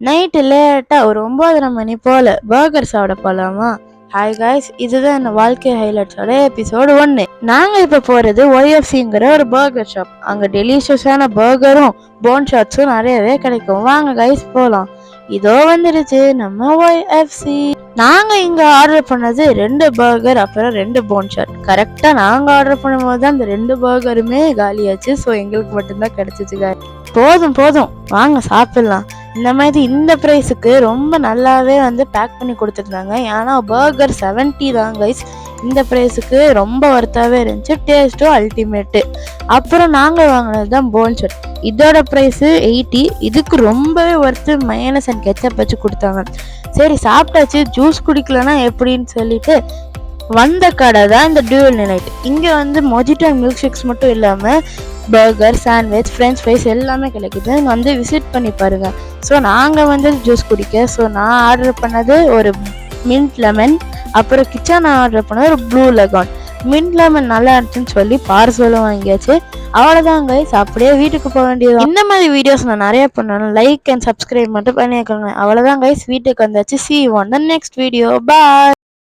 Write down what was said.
Night லேட்டாக ஒரு 9:30 மணி போல் burger சாப்பிட போகலாமா? ஹாய் காய்ஸ், இதுதான் என்ன வாழ்க்கை ஹைலைட்ஸோட எபிசோடு 1. நாங்கள் இப்போ போகிறது ஒய்எஃப்சிங்கிற ஒரு பர்கர் ஷாப். அங்கே டெலிஷியஸான பர்கரும் போன் ஷாட்ஸும் நிறையவே கிடைக்கும். வாங்க காய்ஸ் போகலாம். இதோ வந்துருச்சு நம்ம ஒய்எஃப்சி. நாங்கள் இங்கே ஆர்டர் பண்ணது 2 பர்கர் அப்புறம் 2 போன் ஷாட். கரெக்டாக நாங்கள் ஆர்டர் பண்ணும்போது தான் அந்த 2 பர்கருமே காலியாச்சு. ஸோ எங்களுக்கு மட்டும்தான் கிடச்சிச்சு. போதும் வாங்க சாப்பிடலாம். இந்த மாதிரி இந்த ப்ரைஸுக்கு ரொம்ப நல்லாவே பேக் பண்ணி கொடுத்துருந்தாங்க. ஏன்னா பர்கர் 70 தான் கைஸ். இந்த ப்ரைஸுக்கு ரொம்ப ஒர்த்தாகவே இருந்துச்சு. டேஸ்ட்டும் அல்டிமேட்டு. அப்புறம் நாங்கள் வாங்கினது தான் போன் ஷாட். இதோட ப்ரைஸு 80. இதுக்கு ரொம்பவே ஒர்த்து. மயோனைஸ் அண்ட் கெச்சப் வச்சு கொடுத்தாங்க. சரி சாப்பிட்டாச்சு, ஜூஸ் குடிக்கலன்னா எப்படின்னு சொல்லிட்டு வந்த கடை தான் இந்த டியூவல் டிலைட். இங்கே மொஜிட்டோ மில்க் ஷேக்ஸ் மட்டும் இல்லாமல் பர்கர், சாண்ட்விச், ஃப்ரெஞ்ச் ஃப்ரைஸ் எல்லாமே கிடைக்குது. விசிட் பண்ணி பாருங்கள். ஸோ நாங்கள் ஜூஸ் குடிக்க. ஸோ நான் ஆர்டர் பண்ணது ஒரு மின்ட் லெமன், அப்புறம் கிச்சன் ஆர்டர் பண்ணது ஒரு ப்ளூ லெகான். மின்ட் லெமன் நல்லா இருந்துச்சுன்னு சொல்லி பார்சலும் வாங்கியாச்சு. அவ்வளோதான் கைஸ், அப்படியே வீட்டுக்கு போக வேண்டியது. இந்த மாதிரி வீடியோஸ் நான் நிறைய பண்ணணும். லைக் அண்ட் சப்ஸ்கிரைப் மட்டும் பண்ணியிருக்கோங்க. அவ்வளோதான் கைஸ், வீட்டுக்கு வந்தாச்சு. See you on the next video. Bye.